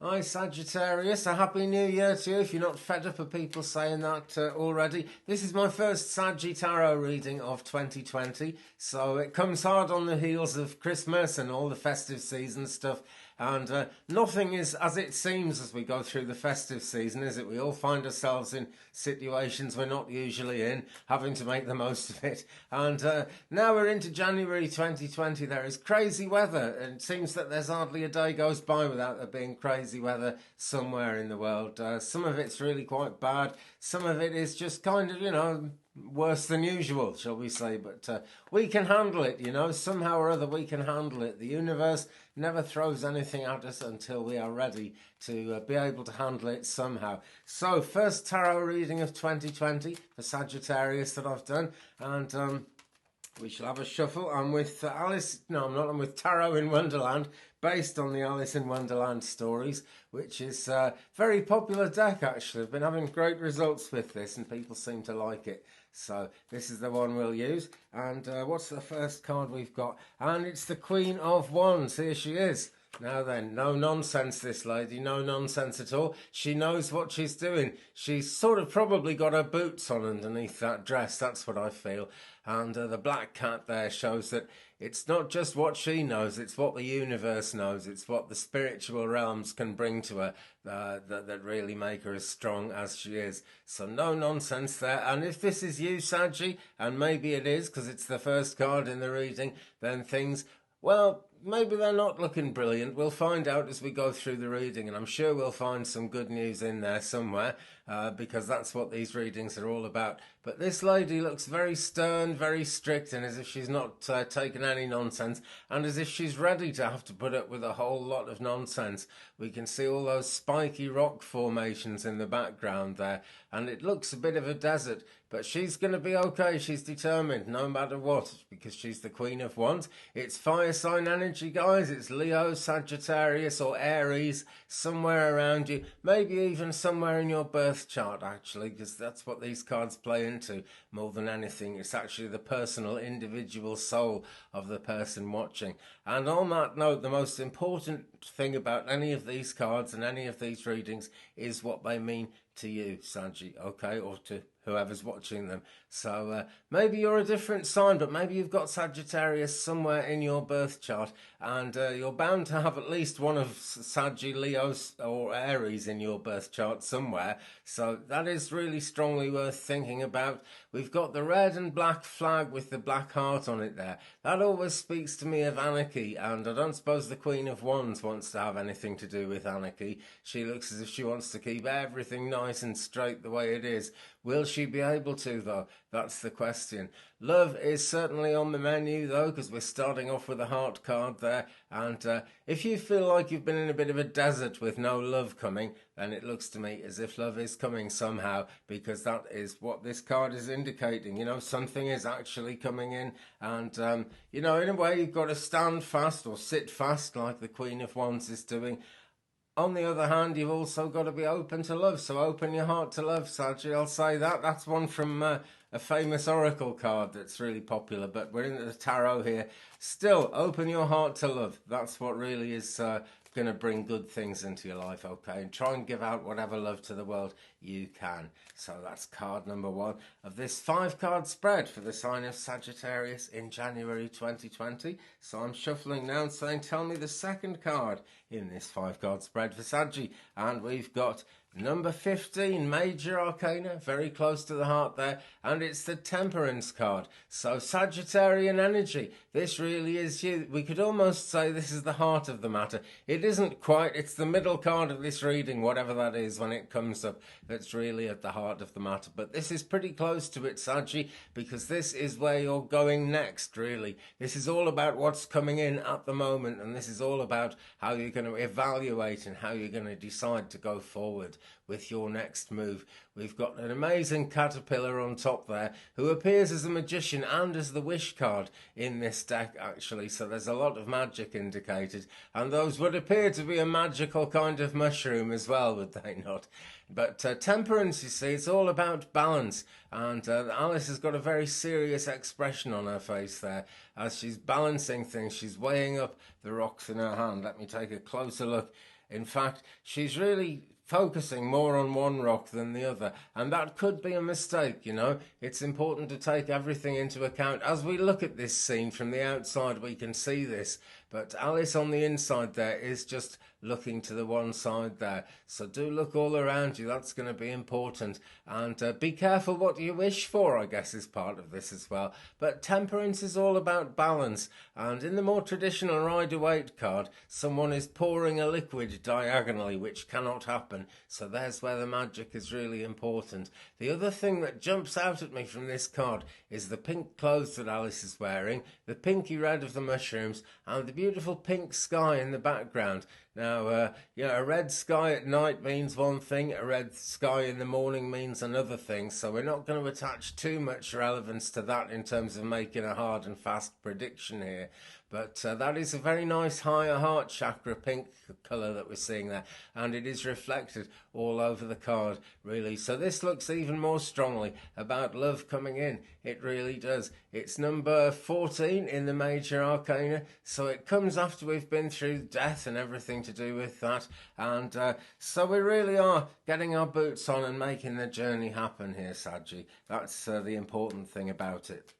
Hi Sagittarius, a happy new year to you if you're not fed up of people saying that already. This is my first Sagittarius reading of 2020, so it comes hard on the heels of Christmas and all the festive season stuff, and nothing is as it seems as we go through the festive season, is it? We all find ourselves in situations we're not usually in, having to make the most of it, and now we're into January 2020. There is crazy weather, and it seems that there's hardly a day goes by without there being crazy weather somewhere in the world. Some of it's really quite bad. Some of it is just kind of, worse than usual, shall we say. But we can handle it, somehow or other we can handle it. The universe never throws anything at us until we are ready to be able to handle it somehow. So, first tarot reading of 2020 for Sagittarius that I've done. And we shall have a shuffle. I'm with Alice. No, I'm not. I'm with Tarot in Wonderland, based on the Alice in Wonderland stories, which is a very popular deck, actually. I've been having great results with this, and people seem to like it. So this is the one we'll use. And what's the first card we've got? And it's the Queen of Wands. Here she is. Now then, no nonsense, this lady, no nonsense at all. She knows what she's doing. She's sort of probably got her boots on underneath that dress, that's what I feel. And the black cat there shows that it's not just what she knows, it's what the universe knows, it's what the spiritual realms can bring to her that really make her as strong as she is. So no nonsense there. And if this is you, Saggy, and maybe it is because it's the first card in the reading, then things, well, maybe they're not looking brilliant. We'll find out as we go through the reading, and I'm sure we'll find some good news in there somewhere, because that's what these readings are all about. But this lady looks very stern, very strict, and as if she's not taken any nonsense, and as if she's ready to have to put up with a whole lot of nonsense. We can see all those spiky rock formations in the background there, and it looks a bit of a desert, but she's going to be okay. She's determined no matter what, because she's the Queen of Wands. It's fire sign energy, guys. It's Leo, Sagittarius or Aries, somewhere around you, maybe even somewhere in your birth chart, actually, because that's what these cards play into more than anything. It's actually the personal, individual soul of the person watching. And on that note, the most important thing about any of these cards and any of these readings is what they mean to you, Sanji, okay, or to whoever's watching them. So maybe you're a different sign, but maybe you've got Sagittarius somewhere in your birth chart, and you're bound to have at least one of Saggy, Leo or Aries in your birth chart somewhere. So that is really strongly worth thinking about. We've got the red and black flag with the black heart on it there. That always speaks to me of anarchy, and I don't suppose the Queen of Wands wants to have anything to do with anarchy. She looks as if she wants to keep everything nice and straight the way it is. Will she be able to, though? That's the question. Love is certainly on the menu, though, because we're starting off with a heart card there. And if you feel like you've been in a bit of a desert with no love coming, then it looks to me as if love is coming somehow, because that is what this card is indicating. Something is actually coming in. And, in a way, you've got to stand fast or sit fast like the Queen of Wands is doing. On the other hand, you've also got to be open to love. So open your heart to love, Saggy. I'll say that. That's one from a famous oracle card that's really popular. But we're in the tarot here. Still, open your heart to love. That's what really is going to bring good things into your life, okay? And try and give out whatever love to the world you can. So that's card number 1 of this 5-card spread for the sign of Sagittarius in January 2020. So I'm shuffling now and saying, tell me the second card in this 5-card spread for Saggy. And we've got number 15, Major Arcana, very close to the heart there, and it's the Temperance card. So Sagittarian energy, this really is you. We could almost say this is the heart of the matter. It isn't quite, it's the middle card of this reading, whatever that is when it comes up, that's really at the heart of the matter. But this is pretty close to it, Saggy, because this is where you're going next, really. This is all about what's coming in at the moment, and this is all about how you're going to evaluate and how you're going to decide to go forward with your next move. We've got an amazing caterpillar on top there who appears as a magician and as the wish card in this deck, actually, so there's a lot of magic indicated, and those would appear to be a magical kind of mushroom as well, would they not? But temperance, you see, it's all about balance, and Alice has got a very serious expression on her face there as she's balancing things. She's weighing up the rocks in her hand. Let me take a closer look. In fact, she's really focusing more on one rock than the other, and that could be a mistake. It's important to take everything into account. As we look at this scene from the outside, we can see this, but Alice on the inside there is just looking to the one side there. So do look all around you. That's going to be important, and be careful what you wish for, I guess, is part of this as well. But temperance is all about balance, and in the more traditional Rider-Waite card, someone is pouring a liquid diagonally, which cannot happen. So there's where the magic is really important. The other thing that jumps out at me from this card is the pink clothes that Alice is wearing, the pinky red of the mushrooms, and the beautiful pink sky in the background. Now, a red sky at night means one thing, a red sky in the morning means another thing, so we're not going to attach too much relevance to that in terms of making a hard and fast prediction here. But that is a very nice higher heart chakra pink colour that we're seeing there, and it is reflected all over the card, really. So this looks even more strongly about love coming in. It really does. It's number 14 in the major arcana, so it comes after we've been through death and everything to do with that. And so we really are getting our boots on and making the journey happen here, Saggy. That's the important thing about it.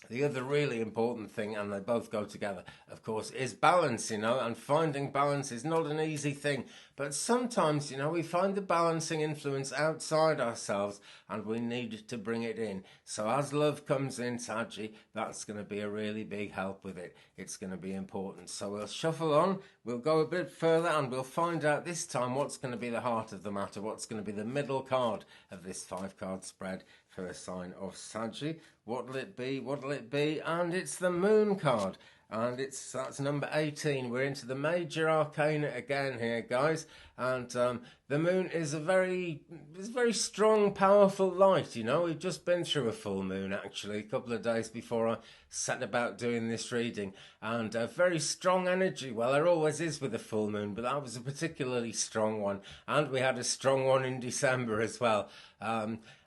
The other really important thing, and they both go together, of course, is balance, and finding balance is not an easy thing. But sometimes, we find the balancing influence outside ourselves and we need to bring it in. So as love comes in, Saggy, that's going to be a really big help with it. It's going to be important. So we'll shuffle on, we'll go a bit further, and we'll find out this time what's going to be the heart of the matter, what's going to be the middle card of this 5-card spread for a sign of Saggy. What'll it be? What'll it be? And it's the moon card. And that's number 18. We're into the major arcana again here, guys. And the moon is a very strong, powerful light, We've just been through a full moon, actually, a couple of days before I set about doing this reading. And a very strong energy. Well, there always is with a full moon, but that was a particularly strong one. And we had a strong one in December as well.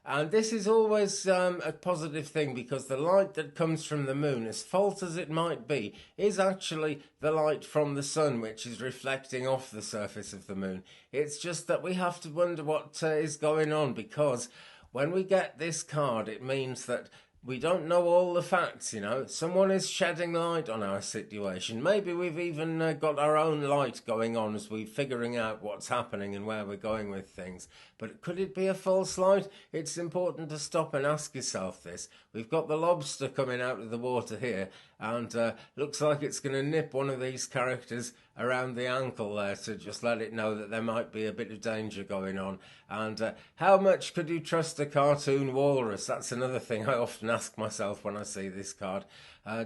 And this is always a positive thing, because the light that comes from the moon, as false as it might be, is actually the light from the sun, which is reflecting off the surface of the moon. It's just that we have to wonder what is going on, because when we get this card, it means that we don't know all the facts, Someone is shedding light on our situation. Maybe we've even got our own light going on as we're figuring out what's happening and where we're going with things. But could it be a false light? It's important to stop and ask yourself this. We've got the lobster coming out of the water here, and looks like it's going to nip one of these characters around the ankle there to just let it know that there might be a bit of danger going on. And how much could you trust a cartoon walrus? That's another thing I often ask myself when I see this card.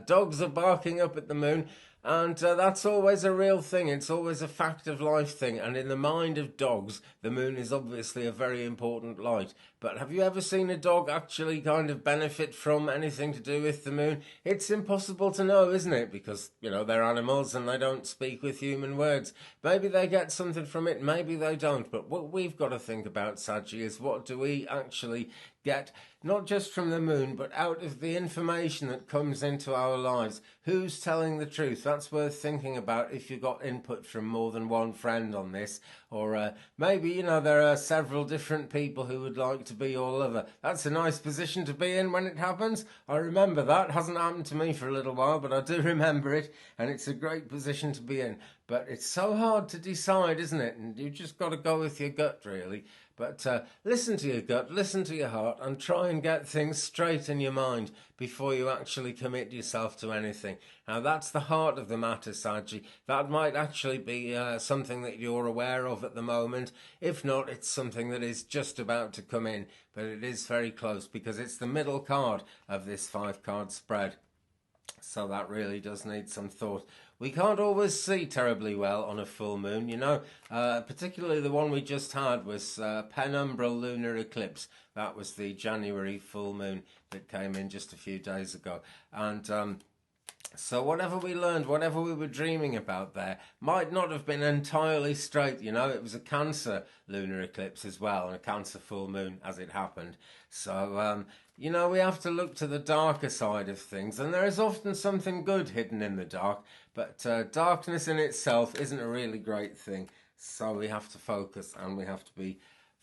Dogs are barking up at the moon, and that's always a real thing. It's always a fact of life thing. And in the mind of dogs, the moon is obviously a very important light. But have you ever seen a dog actually kind of benefit from anything to do with the moon? It's impossible to know, isn't it? Because, they're animals and they don't speak with human words. Maybe they get something from it, maybe they don't. But what we've got to think about, Saggy, is what do we actually get, not just from the moon, but out of the information that comes into our lives. Who's telling the truth? That's worth thinking about if you've got input from more than one friend on this. Or maybe, there are several different people who would like to be your lover. That's a nice position to be in when it happens. I remember that. It hasn't happened to me for a little while, but I do remember it. And it's a great position to be in. But it's so hard to decide, isn't it? And you just got to go with your gut, really. But listen to your gut, listen to your heart, and try and get things straight in your mind before you actually commit yourself to anything. Now, that's the heart of the matter, Saggy. That might actually be something that you're aware of at the moment. If not, it's something that is just about to come in. But it is very close, because it's the middle card of this 5-card spread. So that really does need some thought. We can't always see terribly well on a full moon, particularly the one we just had was penumbral lunar eclipse. That was the January full moon that came in just a few days ago. And so whatever we learned, whatever we were dreaming about there, might not have been entirely straight, It was a Cancer lunar eclipse as well, and a Cancer full moon as it happened. So, we have to look to the darker side of things, and there is often something good hidden in the dark, but darkness in itself isn't a really great thing. So we have to focus, and we have to be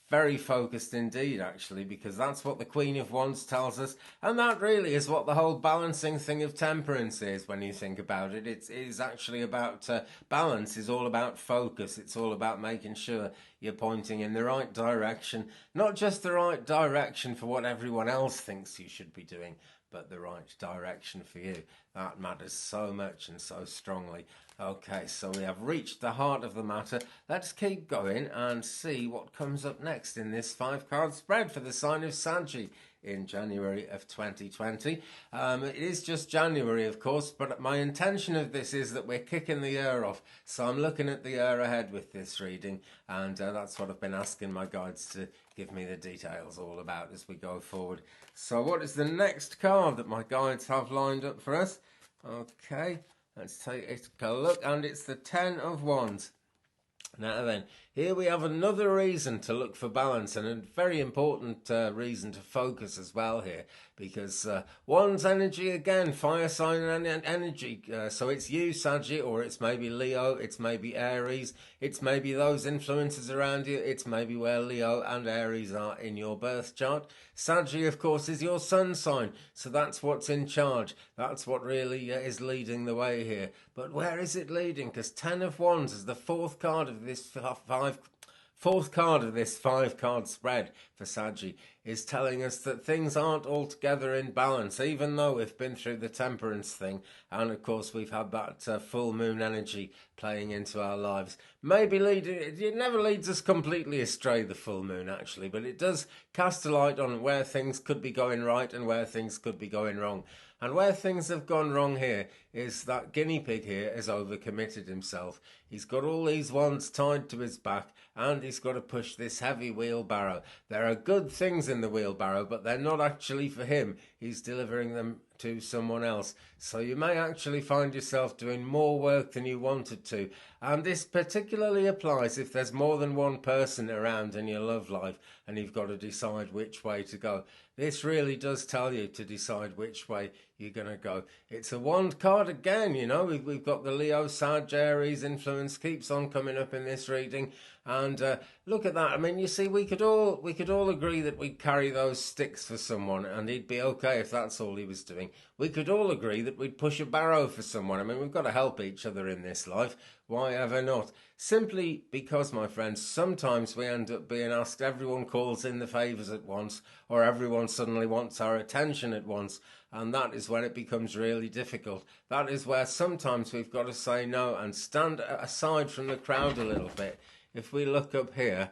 very focused indeed, actually, because that's what the Queen of Wands tells us, and that really is what the whole balancing thing of temperance is. When you think about it, it is actually about balance. Is all about focus. It's all about making sure you're pointing in the right direction, not just the right direction for what everyone else thinks you should be doing, but the right direction for you. That matters so much and so strongly. Okay, so we have reached the heart of the matter. Let's keep going and see what comes up next in this 5-card spread for the sign of Sagittarius in January of 2020. It is just January, of course, but my intention of this is that we're kicking the year off. So I'm looking at the year ahead with this reading, and that's what I've been asking my guides to give me the details all about as we go forward. So what is the next card that my guides have lined up for us? Okay, let's take a look, and it's the 10 of Wands. Now then, here we have another reason to look for balance, and a very important reason to focus as well here, because Wands energy, again, fire sign energy, so it's you, Sagittarius, or it's maybe Leo, it's maybe Aries, it's maybe those influences around you, it's maybe where Leo and Aries are in your birth chart. Sagittarius, of course, is your sun sign, so that's what's in charge. That's what really is leading the way here. But where is it leading? Because 10 of Wands is the fourth card of this 5-card spread for Sagittarius, is telling us that things aren't altogether in balance, even though we've been through the temperance thing, and of course we've had that full moon energy playing into our lives. Maybe it never leads us completely astray, the full moon, actually, but it does cast a light on where things could be going right and where things could be going wrong. And where things have gone wrong here is that guinea pig here has overcommitted himself. He's got all these wands tied to his back, and he's got to push this heavy wheelbarrow. There are good things in the wheelbarrow, but they're not actually for him. He's delivering them to someone else. So you may actually find yourself doing more work than you wanted to. And this particularly applies if there's more than one person around in your love life and you've got to decide which way to go. This really does tell you to decide which way you're going to go. It's a wand card again, you know. We've got the Leo, Sagittarius influence keeps on coming up in this reading. And look at that. I mean, you see, we could all agree that we'd carry those sticks for someone and he'd be okay if that's all he was doing. We could all agree that we'd push a barrow for someone. I mean, we've got to help each other in this life. Why ever not? Simply because, my friends, sometimes we end up being asked, everyone calls in the favours at once, or everyone suddenly wants our attention at once, and that is when it becomes really difficult. That is where sometimes we've got to say no and stand aside from the crowd a little bit. If we look up here,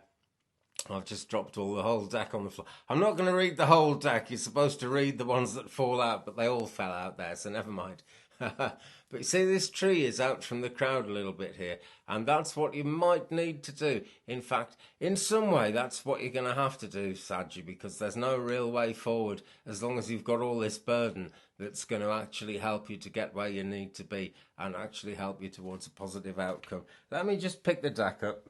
I've just dropped the whole deck on the floor. I'm not going to read the whole deck. You're supposed to read the ones that fall out, but they all fell out there, so never mind. But you see, this tree is out from the crowd a little bit here, and that's what you might need to do. In fact, in some way, that's what you're going to have to do, Sagittarius, because there's no real way forward as long as you've got all this burden that's going to actually help you to get where you need to be and actually help you towards a positive outcome. Let me just pick the deck up.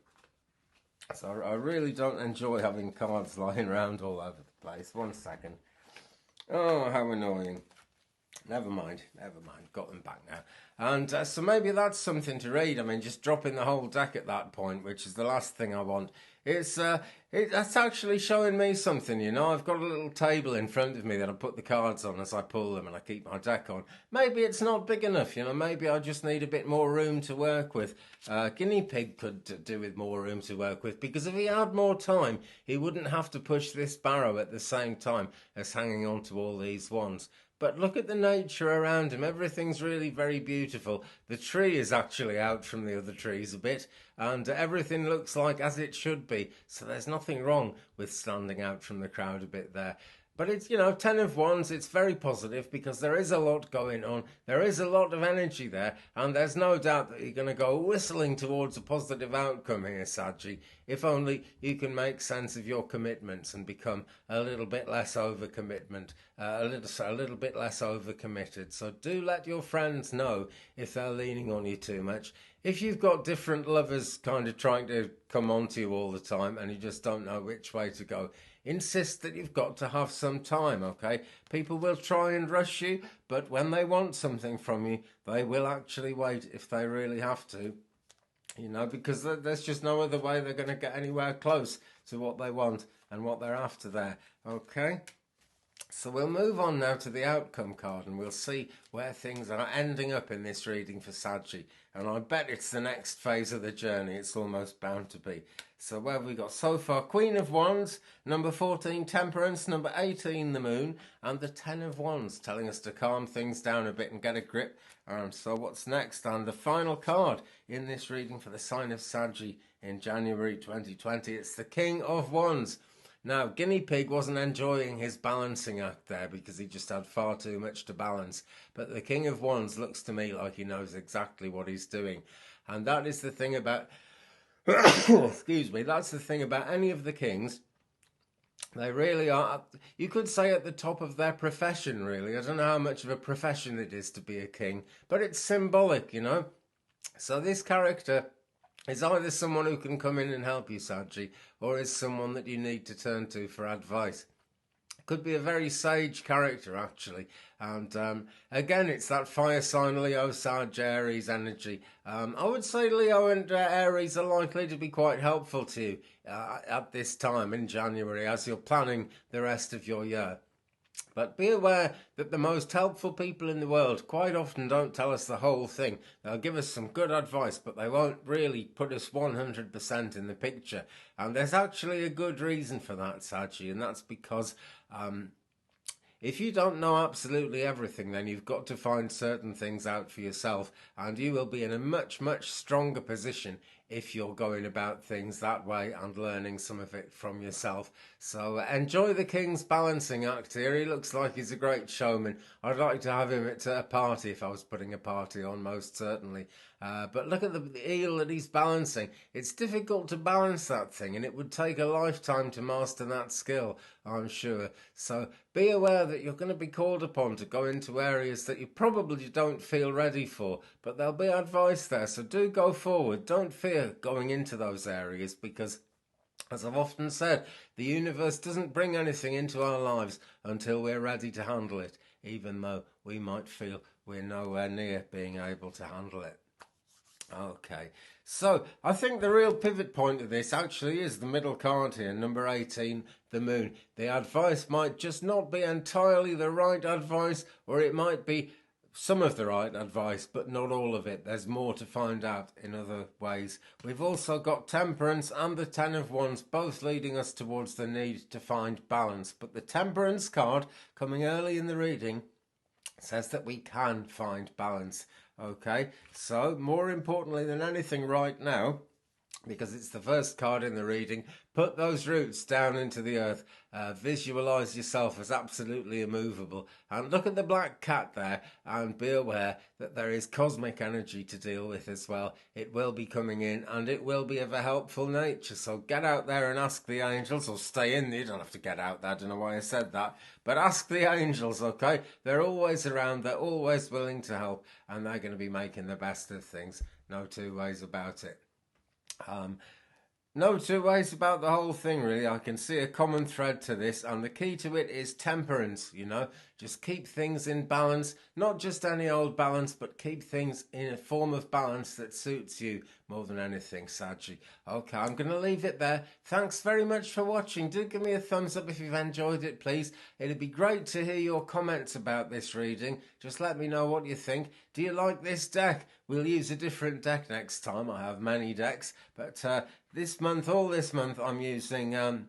So I really don't enjoy having cards lying around all over the place. 1 second. Oh, how annoying. Never mind. Got them back now. And so maybe that's something to read. I mean, just dropping the whole deck at that point, which is the last thing I want. That's actually showing me something, you know. I've got a little table in front of me that I put the cards on as I pull them and I keep my deck on. Maybe it's not big enough, you know. Maybe I just need a bit more room to work with. Guinea pig could do with more room to work with, because if he had more time, he wouldn't have to push this barrow at the same time as hanging on to all these wands. But look at the nature around him. Everything's really very beautiful. The tree is actually out from the other trees a bit, and everything looks like as it should be. So there's nothing wrong with standing out from the crowd a bit there. But it's, you know, 10 of Wands, it's very positive because there is a lot going on. There is a lot of energy there, and there's no doubt that you're going to go whistling towards a positive outcome here, Sagittarius, if only you can make sense of your commitments and become a little bit less overcommitment, a little bit less overcommitted. So do let your friends know if they're leaning on you too much. If you've got different lovers kind of trying to come on to you all the time and you just don't know which way to go, insist that you've got to have some time, okay? People will try and rush you, but when they want something from you, they will actually wait if they really have to. you know, because there's just no other way they're going to get anywhere close to what they want and what they're after there. Okay, so we'll move on now to the outcome card, and we'll see where things are ending up in this reading for Saggy. And I bet it's the next phase of the journey. It's almost bound to be. So where have we got so far? Queen of Wands, number 14, Temperance, number 18, the Moon, and the 10 of Wands, telling us to calm things down a bit and get a grip. So what's next? And the final card in this reading for the sign of Saggy in January 2020, it's the King of Wands. Now, Guinea Pig wasn't enjoying his balancing act there because he just had far too much to balance. But the King of Wands looks to me like he knows exactly what he's doing. And that is the thing about, excuse me, that's the thing about any of the kings. They really are, you could say, at the top of their profession, really. I don't know how much of a profession it is to be a king, but it's symbolic, you know. So this character is either someone who can come in and help you, Saggy, or is someone that you need to turn to for advice. Could be a very sage character, actually. And again, it's that fire sign Leo, Sag, Aries energy. I would say Leo and Aries are likely to be quite helpful to you at this time in January as you're planning the rest of your year. But be aware that the most helpful people in the world quite often don't tell us the whole thing. They'll give us some good advice, but they won't really put us 100% in the picture. And there's actually a good reason for that, Saggy, and that's because if you don't know absolutely everything, then you've got to find certain things out for yourself, and you will be in a much, much stronger position if you're going about things that way and learning some of it from yourself. So enjoy the King's balancing act here. He looks like he's a great showman. I'd like to have him at a party if I was putting a party on, most certainly. But look at the eel that he's balancing. It's difficult to balance that thing, and it would take a lifetime to master that skill, I'm sure. So be aware that you're going to be called upon to go into areas that you probably don't feel ready for, but there'll be advice there. So do go forward. Don't fear going into those areas, because as I've often said, the universe doesn't bring anything into our lives until we're ready to handle it, even though we might feel we're nowhere near being able to handle it. Okay, so I think the real pivot point of this actually is the middle card here, number 18, the Moon. The advice might just not be entirely the right advice, or it might be some of the right advice, but not all of it. There's more to find out in other ways. We've also got Temperance and the 10 of Wands, both leading us towards the need to find balance. But the Temperance card, coming early in the reading, says that we can find balance. Okay, so more importantly than anything right now, because it's the first card in the reading, put those roots down into the earth. Visualize yourself as absolutely immovable, and look at the black cat there, and be aware that there is cosmic energy to deal with as well. It will be coming in, and it will be of a helpful nature. So get out there and ask the angels, or stay in there. You don't have to get out there. I don't know why I said that, but ask the angels. Okay, they're always around. They're always willing to help, and they're going to be making the best of things. No two ways about it. No two ways about the whole thing, really. I can see a common thread to this, and the key to it is temperance, you know. Just keep things in balance, not just any old balance, but keep things in a form of balance that suits you more than anything, Saggy. Okay, I'm going to leave it there. Thanks very much for watching. Do give me a thumbs up if you've enjoyed it, please. It'd be great to hear your comments about this reading. Just let me know what you think. Do you like this deck? We'll use a different deck next time. I have many decks, but all this month, I'm using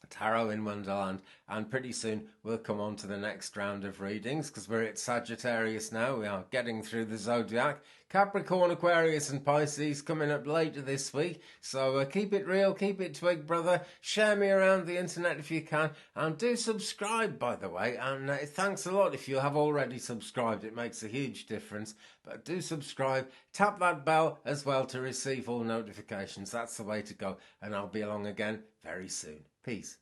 Tarot in Wonderland, and pretty soon we'll come on to the next round of readings, because we're at Sagittarius now. We are getting through the zodiac. Capricorn, Aquarius and Pisces coming up later this week, so keep it real, keep it twig, brother. Share me around the internet if you can, and do subscribe, by the way, and thanks a lot if you have already subscribed. It makes a huge difference, but do subscribe. Tap that bell as well to receive all notifications. That's the way to go, and I'll be along again very soon. Peace.